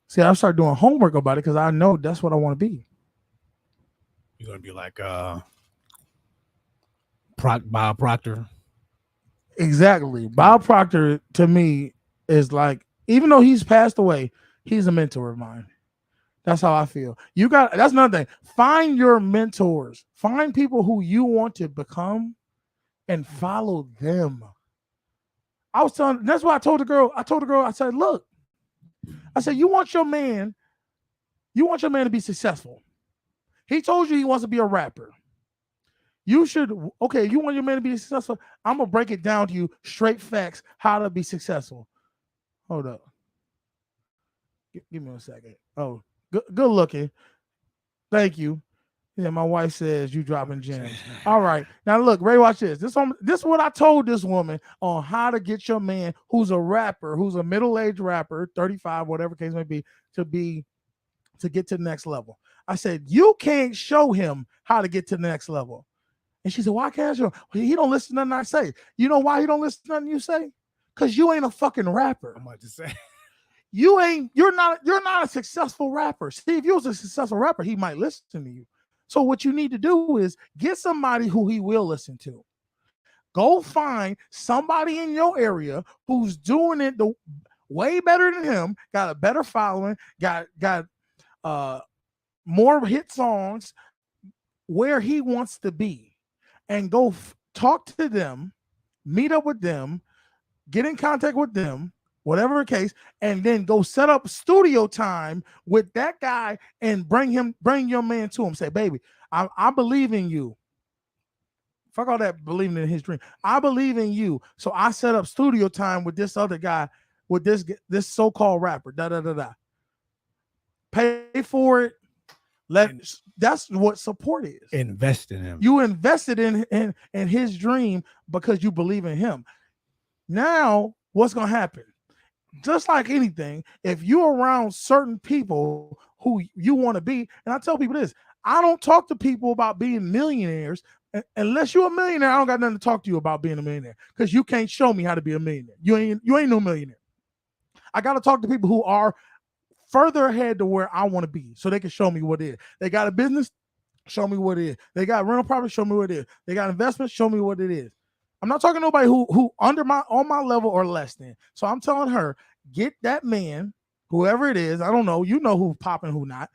[SPEAKER 4] See, I started doing homework about it because I know that's what I want to be.
[SPEAKER 5] You're going to be like Bob Proctor.
[SPEAKER 4] Exactly. Bob Proctor, to me, is like, even though he's passed away, he's a mentor of mine. That's how I feel. That's another thing. Find your mentors. Find people who you want to become and follow them. That's why I told the girl, I said, look, you want your man to be successful. He told you he wants to be a rapper. You want your man to be successful. I'm going to break it down to you, straight facts, how to be successful. Hold up. Give me a second. Oh, good looking. Thank you. Yeah, my wife says you dropping gems. All right. Now look, Ray, watch this. This is what I told this woman on how to get your man who's a rapper, who's a middle-aged rapper, 35, whatever case may be, to get to the next level. I said, you can't show him how to get to the next level. And she said, why can't I show him? Well, he don't listen to nothing I say. You know why he don't listen to nothing you say? Because you ain't a fucking rapper.
[SPEAKER 5] I'm about to say.
[SPEAKER 4] You're not a successful rapper. See, if you was a successful rapper, he might listen to you. So what you need to do is get somebody who he will listen to. Go find somebody in your area who's doing it way better than him, got a better following, got more hit songs where he wants to be, and go talk to them, meet up with them, get in contact with them, whatever the case, and then go set up studio time with that guy and bring your man to him. Say, baby, I believe in you. Fuck all that believing in his dream. I believe in you. So I set up studio time with this other guy, with this so-called rapper. Da da da da. Pay for it. That's what support is.
[SPEAKER 5] Invest in him.
[SPEAKER 4] You invested in his dream because you believe in him. Now, what's gonna happen? Just like anything, if you're around certain people who you want to be, and I tell people this, I don't talk to people about being millionaires unless you're a millionaire. I don't got nothing to talk to you about being a millionaire because you can't show me how to be a millionaire. You ain't no millionaire. I got to talk to people who are further ahead to where I want to be, so they can show me what it is. They got a business, show me what it is. They got rental property, show me what it is. They got investments, show me what it is. I'm not talking to nobody who on my level or less than. So I'm telling her, get that man, whoever it is, I don't know, you know who's popping, who not,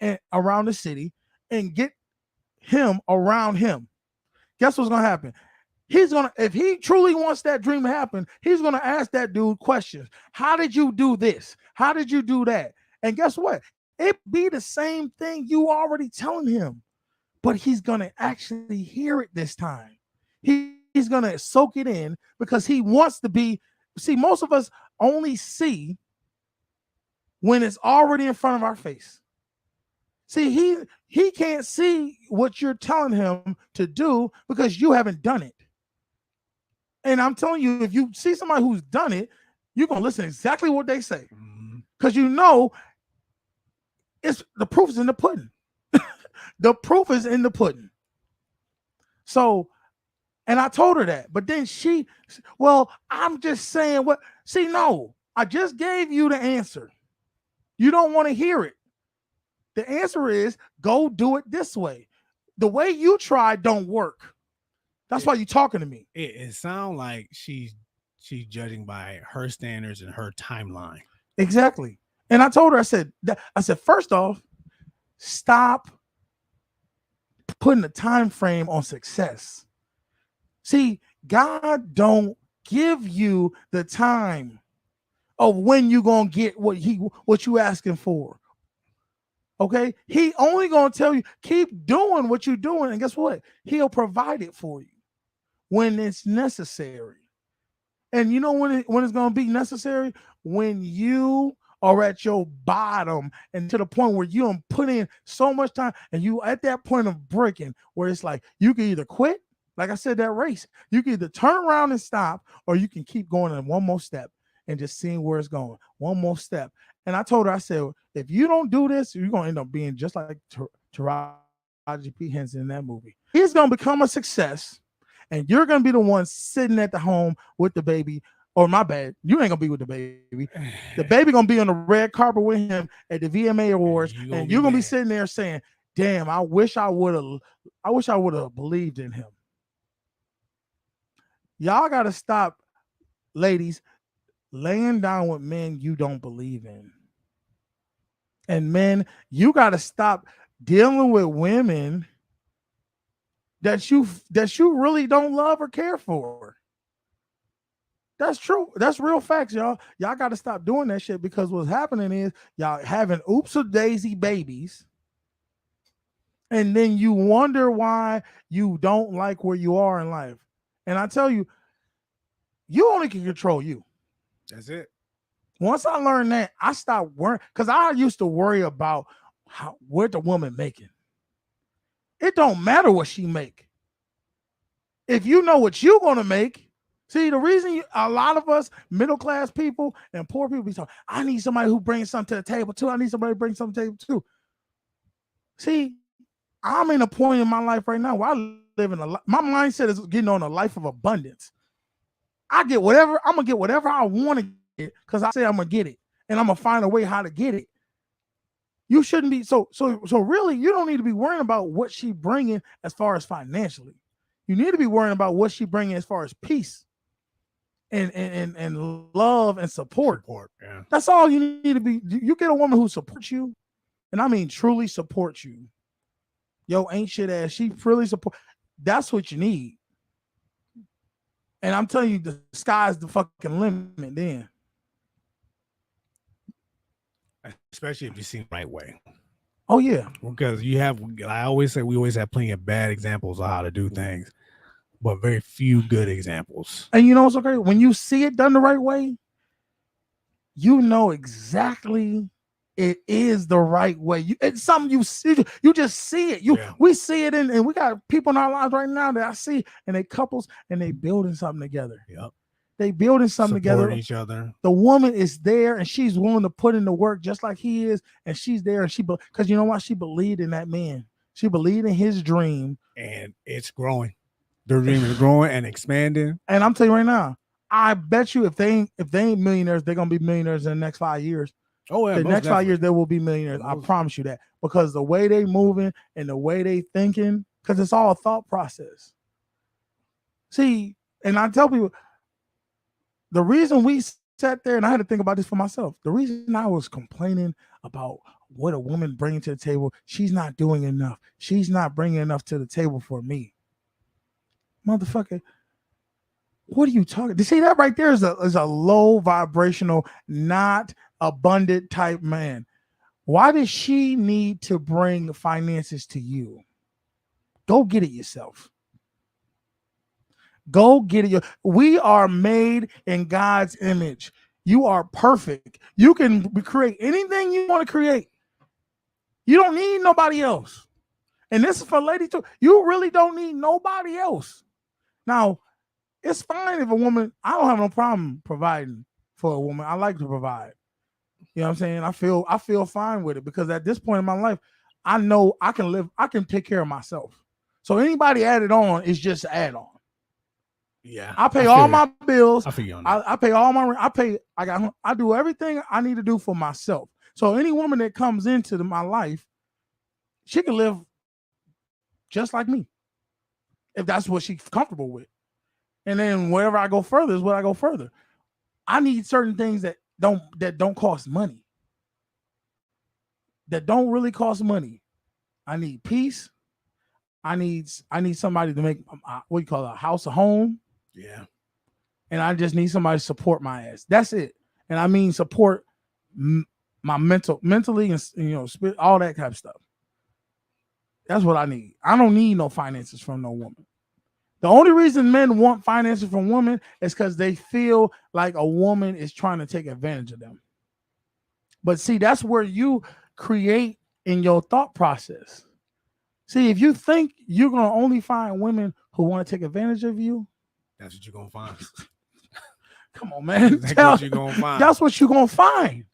[SPEAKER 4] and around the city, and get him around him. Guess what's gonna happen? If he truly wants that dream to happen, he's gonna ask that dude questions. How did you do this? How did you do that? And guess what? It be the same thing you already telling him, but he's gonna actually hear it this time. He's gonna soak it in because he wants to be. See, most of us only see when it's already in front of our face. See, he can't see what you're telling him to do because you haven't done it. And I'm telling you, if you see somebody who's done it, you're gonna listen exactly what they say, because you know the proof is in the pudding. The proof is in the pudding. So, and I told her that, but then I'm just saying what. See, no, I just gave you the answer. You don't want to hear it. The answer is go do it this way. The way you tried don't work. That's why you're talking to me.
[SPEAKER 5] It sounds like she's judging by her standards and her timeline.
[SPEAKER 4] Exactly. And I told her, I said, first off, stop putting a time frame on success. See, God don't give you the time of when you're gonna get what you asking for. Okay, he only gonna tell you keep doing what you're doing, and guess what? He'll provide it for you when it's necessary. And you know when it's gonna be necessary? When you are at your bottom and to the point where you don't put in so much time, and you at that point of breaking where it's like you can either quit, like I said, that race. You can either turn around and stop, or you can keep going in one more step and just seeing where it's going. One more step. And I told her, I said, if you don't do this, you're going to end up being just like Taraji P. Henson in that movie. He's going to become a success, and you're going to be the one sitting at the home with the baby. Or my bad, you ain't going to be with the baby. The baby going to be on the red carpet with him at the VMA Awards, and you're going to be sitting there saying, damn, I wish I would have believed in him. Y'all got to stop, ladies, laying down with men you don't believe in. And men, you got to stop dealing with women that you really don't love or care for. That's true. That's real facts, y'all. Y'all got to stop doing that shit, because what's happening is y'all having oops-a-daisy babies, and then you wonder why you don't like where you are in life. And I tell you, you only can control you.
[SPEAKER 5] That's it.
[SPEAKER 4] Once I learned that, I stopped worrying, because I used to worry about what the woman making. It don't matter what she make. If you know what you're going to make. See, the reason a lot of us middle-class people and poor people be talking, I need somebody who brings something to the table too. I need somebody to bring something to the table too. See, I'm in a point in my life right now where I live in my mindset is getting on a life of abundance. I get whatever, I'm going to get whatever I want to get, because I say I'm going to get it, and I'm going to find a way how to get it. You shouldn't be, so really, you don't need to be worrying about what she bringing as far as financially. You need to be worrying about what she bringing as far as peace and love and support.
[SPEAKER 5] Yeah.
[SPEAKER 4] That's all you need to be. You get a woman who supports you, and I mean truly support you. Yo, ain't shit ass. She really support. That's what you need. And I'm telling you, the sky's the fucking limit then.
[SPEAKER 5] Especially if you see the right way.
[SPEAKER 4] Oh yeah.
[SPEAKER 5] Because I always say we always have plenty of bad examples of how to do things, but very few good examples.
[SPEAKER 4] And you know what's okay? When you see it done the right way, you know exactly it is the right way. It's something you see, you just see it. We see it and we got people in our lives right now that I see, and they couples and they building something together.
[SPEAKER 5] Yep.
[SPEAKER 4] They building something together.
[SPEAKER 5] Each other.
[SPEAKER 4] The woman is there and she's willing to put in the work just like he is, and she's there and because you know what? She believed in that man. She believed in his dream,
[SPEAKER 5] and it's growing. Their dream is growing and expanding.
[SPEAKER 4] And I'm telling you right now, I bet you if they ain't millionaires, they're gonna be millionaires in the next 5 years.
[SPEAKER 5] Oh yeah,
[SPEAKER 4] the next 5 years they will be millionaires. I promise you that, because the way they moving and the way they thinking, because it's all a thought process. See, and I tell people, the reason we sat there, and I had to think about this for myself, the reason I was complaining about what a woman bringing to the table, she's not doing enough. She's not bringing enough to the table for me. Motherfucker, what are you talking? You see, that right there is a low vibrational, not abundant type man. Why does she need to bring finances to you? Go get it yourself. Go get it. We are made in God's image. You are perfect. You can create anything you want to create. You don't need nobody else. And this is for ladies too. You really don't need nobody else. Now, it's fine if a woman, I don't have no problem providing for a woman. I like to provide. You know what I'm saying? I feel fine with it, because at this point in my life, I know I can take care of myself. So anybody added on is just add on.
[SPEAKER 5] Yeah.
[SPEAKER 4] I pay all my bills.
[SPEAKER 5] I feel you on that.
[SPEAKER 4] I pay all my I do everything I need to do for myself. So any woman that comes into my life, she can live just like me, if that's what she's comfortable with. And then wherever I go further is where I go further. I need certain things that don't cost money. That don't really cost money. I need peace. I need somebody to make what you call a house, a home.
[SPEAKER 5] Yeah.
[SPEAKER 4] And I just need somebody to support my ass. That's it. And I mean support my mentally and spirit, all that kind of stuff. That's what I need. I don't need no finances from no woman. The only reason men want finances from women is because they feel like a woman is trying to take advantage of them. But see, that's where you create in your thought process. See, if you think you're going to only find women who want to take advantage of you,
[SPEAKER 5] that's what you're going to find.
[SPEAKER 4] Come on, man.
[SPEAKER 5] That's what you're going to find.
[SPEAKER 4] That's what you're going to find.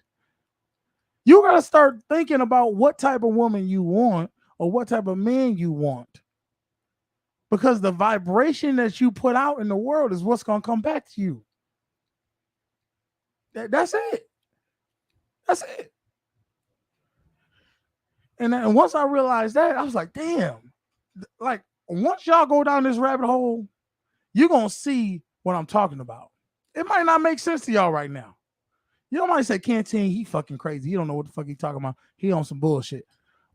[SPEAKER 4] You got to start thinking about what type of woman you want or what type of man you want. Because the vibration that you put out in the world is what's going to come back to you. That's it. That's it. And once I realized that, I was like, damn. Like, once y'all go down this rabbit hole, you're going to see what I'm talking about. It might not make sense to y'all right now. You might say, Canteen, he fucking crazy. He don't know what the fuck he talking about. He on some bullshit.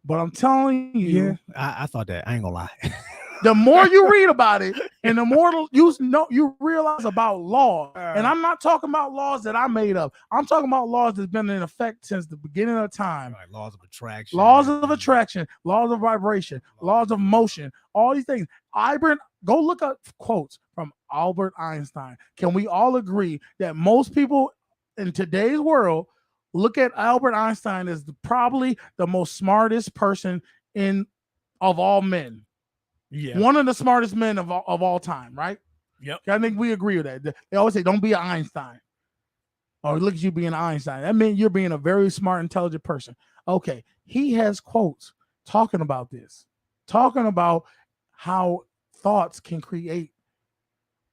[SPEAKER 4] But I'm telling you.
[SPEAKER 5] Yeah, I thought that. I ain't going to lie.
[SPEAKER 4] The more you read about it, and the more you realize about law, and I'm not talking about laws that I made up. I'm talking about laws that's been in effect since the beginning of time.
[SPEAKER 5] Right, laws of attraction,
[SPEAKER 4] laws of vibration, laws of motion, all these things. Go look up quotes from Albert Einstein. Can we all agree that most people in today's world look at Albert Einstein as probably the most smartest person of all men?
[SPEAKER 5] Yeah.
[SPEAKER 4] One of the smartest men of all time, right?
[SPEAKER 5] Yep.
[SPEAKER 4] I think we agree with that. They always say, don't be an Einstein. Or look at you being an Einstein. That means you're being a very smart, intelligent person. Okay. He has quotes talking about this, talking about how thoughts can create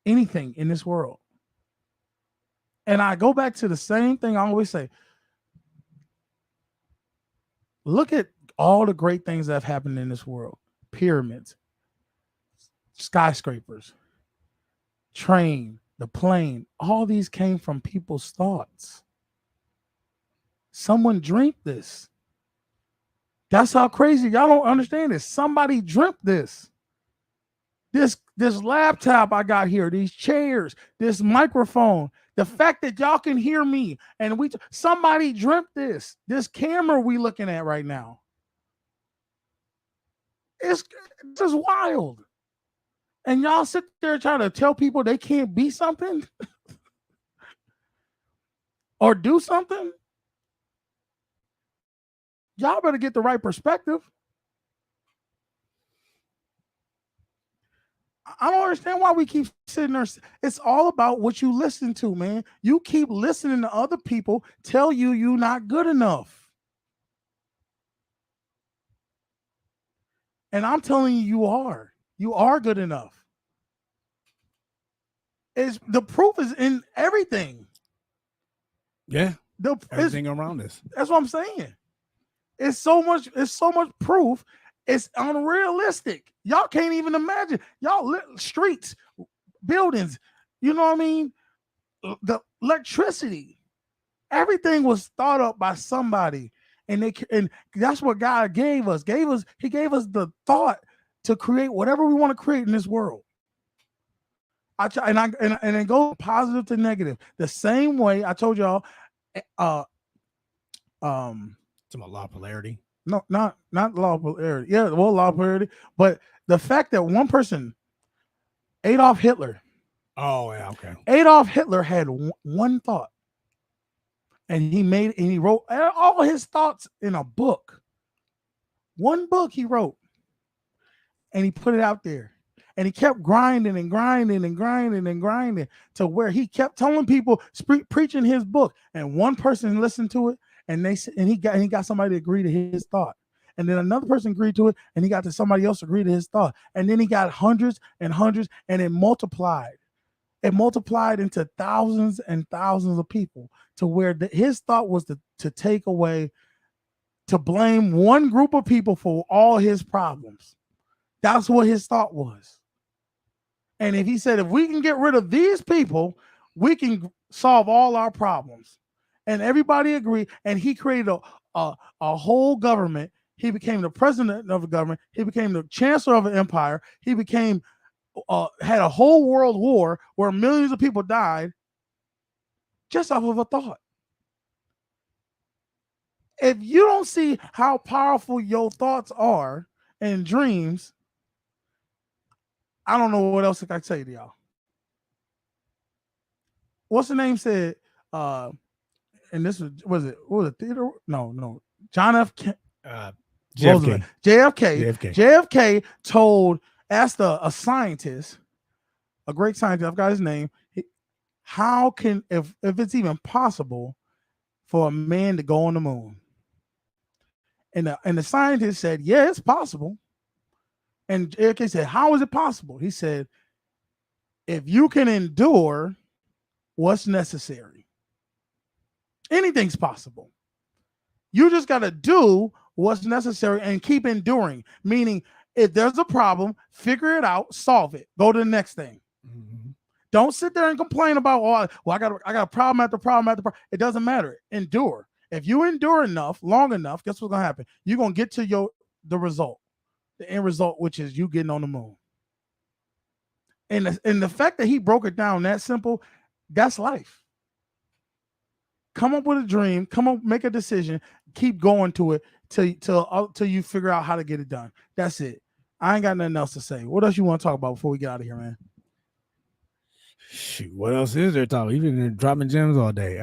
[SPEAKER 4] anything in this world. And I go back to the same thing I always say. Look at all the great things that have happened in this world. Pyramids, skyscrapers, train, the plane, all these came from people's thoughts. Someone dreamed this. That's how crazy. Y'all don't understand this. Somebody dreamt this. This laptop I got here, these chairs, this microphone, the fact that y'all can hear me, and somebody dreamt this. This camera we looking at right now. It's just wild. And y'all sit there trying to tell people they can't be something or do something. Y'all better get the right perspective. I don't understand why we keep sitting there. It's all about what you listen to, man. You keep listening to other people tell you you're not good enough. And I'm telling you, you are. You are good enough. The proof is in everything.
[SPEAKER 5] Yeah. Everything around us.
[SPEAKER 4] That's what I'm saying. It's so much proof. It's unrealistic. Y'all can't even imagine. Y'all streets, buildings, you know what I mean? The electricity. Everything was thought up by somebody. And that's what God gave us. He gave us the thought to create whatever we want to create in this world. And it goes positive to negative. The same way I told y'all
[SPEAKER 5] It's about law of polarity.
[SPEAKER 4] No, not law of polarity. Yeah, well, law of polarity. But the fact that one person, Adolf Hitler.
[SPEAKER 5] Oh, yeah, okay.
[SPEAKER 4] Adolf Hitler had one thought. And he wrote all his thoughts in a book. One book he wrote. And he put it out there. And he kept grinding and grinding and grinding and grinding to where he kept telling people, preaching his book. And one person listened to it, and he got somebody to agree to his thought. And then another person agreed to it, and he got to somebody else to agree to his thought. And then he got hundreds and hundreds, and it multiplied. It multiplied into thousands and thousands of people to where his thought was to take away, to blame one group of people for all his problems. That's what his thought was. And if he said, if we can get rid of these people, we can solve all our problems. And everybody agreed. And he created a whole government. He became the president of the government. He became the chancellor of an empire. He became had a whole world war where millions of people died just off of a thought. If you don't see how powerful your thoughts are and dreams, I don't know what else I can say to y'all. What's the name said? And this was it Theodore? No. John F.
[SPEAKER 5] JFK.
[SPEAKER 4] JFK asked a scientist, a great scientist, I've got his name, how can, if it's even possible for a man to go on the moon? And the scientist said, yeah, it's possible. And JFK said, how is it possible? He said, if you can endure what's necessary, anything's possible. You just got to do what's necessary and keep enduring. Meaning, if there's a problem, figure it out, solve it, go to the next thing. Mm-hmm. Don't sit there and complain about, I got a problem after problem after problem. It doesn't matter. Endure. If you endure long enough, guess what's gonna happen? You're gonna get to the result. The end result, which is you getting on the moon. And the fact that he broke it down that simple, that's life. Come up with a dream, make a decision, keep going to it till you figure out how to get it done. That's it. I ain't got nothing else to say. What else you want to talk about before we get out of here, man?
[SPEAKER 5] Shoot, what else is there talking? You've been dropping gems all day.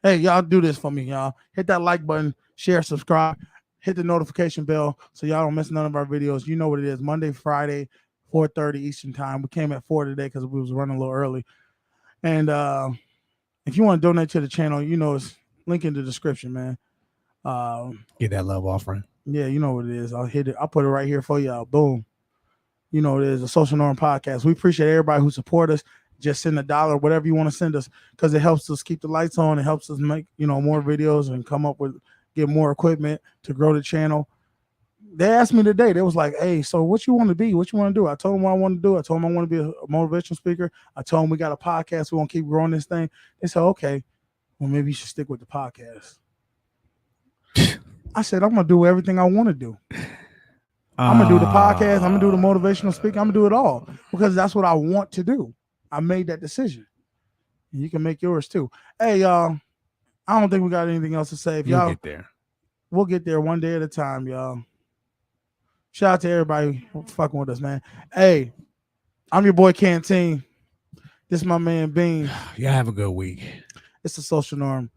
[SPEAKER 4] Hey, y'all do this for me, y'all. Hit that like button, share, subscribe. Hit the notification bell so y'all don't miss none of our videos. You know what it is. Monday, Friday, 4:30 Eastern time. We came at 4 today because we was running a little early. And if you want to donate to the channel, you know it's link in the description, man.
[SPEAKER 5] Get that love offering.
[SPEAKER 4] Yeah, you know what it is. I'll hit it. I'll put it right here for y'all. Boom. You know what it is, a Social Norm podcast. We appreciate everybody who support us. Just send $1, whatever you want to send us, because it helps us keep the lights on. It helps us make, more videos and come up with, get more equipment to grow the channel. They asked me today, they was like, hey, so what you want to be? What you want to do? I told them what I want to do. I told them I want to be a motivational speaker. I told them we got a podcast. We want to keep growing this thing. They said, okay, well, maybe you should stick with the podcast. I said, I'm gonna do everything I want to do. I'm gonna do the podcast. I'm gonna do the motivational speaking. I'm gonna do it all because that's what I want to do. I made that decision. And you can make yours too. Hey, y'all. I don't think we got anything else to say. If
[SPEAKER 5] You'll
[SPEAKER 4] y'all
[SPEAKER 5] get there.
[SPEAKER 4] We'll get there one day at a time, y'all. Shout out to everybody fucking with us, man. Hey, I'm your boy Canteen. This is my man Bean.
[SPEAKER 5] Y'all have a good week.
[SPEAKER 4] It's the social norm.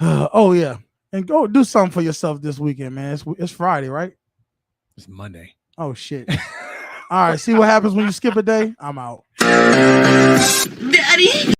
[SPEAKER 4] Oh yeah, and go do something for yourself this weekend, man. It's Friday, right?
[SPEAKER 5] It's Monday.
[SPEAKER 4] Oh shit. All right, see what happens when you skip a day? I'm out.
[SPEAKER 1] Daddy.